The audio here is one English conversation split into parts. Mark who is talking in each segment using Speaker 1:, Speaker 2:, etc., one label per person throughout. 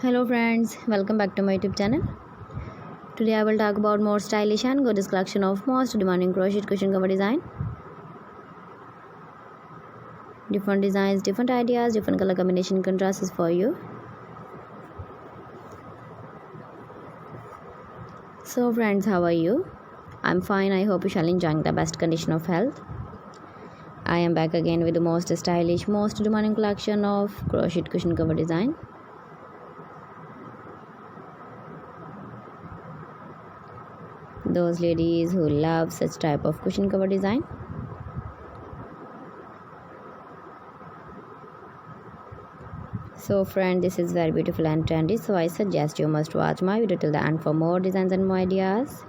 Speaker 1: Hello friends, welcome back to my YouTube channel. Today I will talk about more stylish and gorgeous collection of most demanding crochet cushion cover design. Different designs, different ideas, different color combination contrasts for you. So friends, how are you? I'm fine. I hope you shall enjoy the best condition of health. I am back again with the most stylish, most demanding collection of crochet cushion cover design. Those ladies who love such type of cushion cover design. So friend, this is very beautiful and trendy, so I suggest you must watch my video till the end for more designs and more ideas.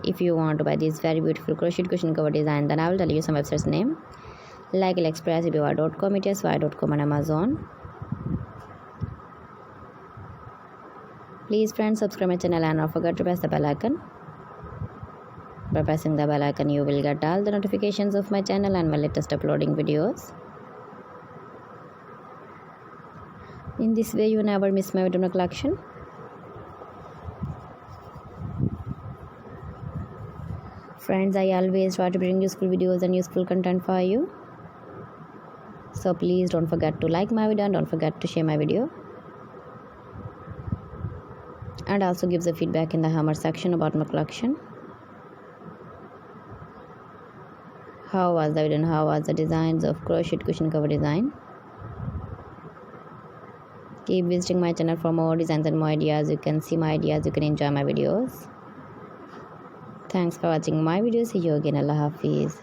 Speaker 1: If you want to buy this very beautiful crochet cushion cover design, then I will tell you some websites name like AliExpress, eBay.com, etsy.com and Amazon. Please friends, subscribe my channel and don't forget to press the bell icon. By pressing the bell icon, you will get all the notifications of my channel and my latest uploading videos. In this way, you never miss my video collection. Friends, I always try to bring useful videos and useful content for you. So please don't forget to like my video and don't forget to share my video. And also give the feedback in the hammer section about my collection. How was the video and how was the designs of crochet cushion cover design? Keep visiting my channel for more designs and more ideas. You can see my ideas, you can enjoy my videos. Thanks for watching my videos. See you again. Allah Hafiz.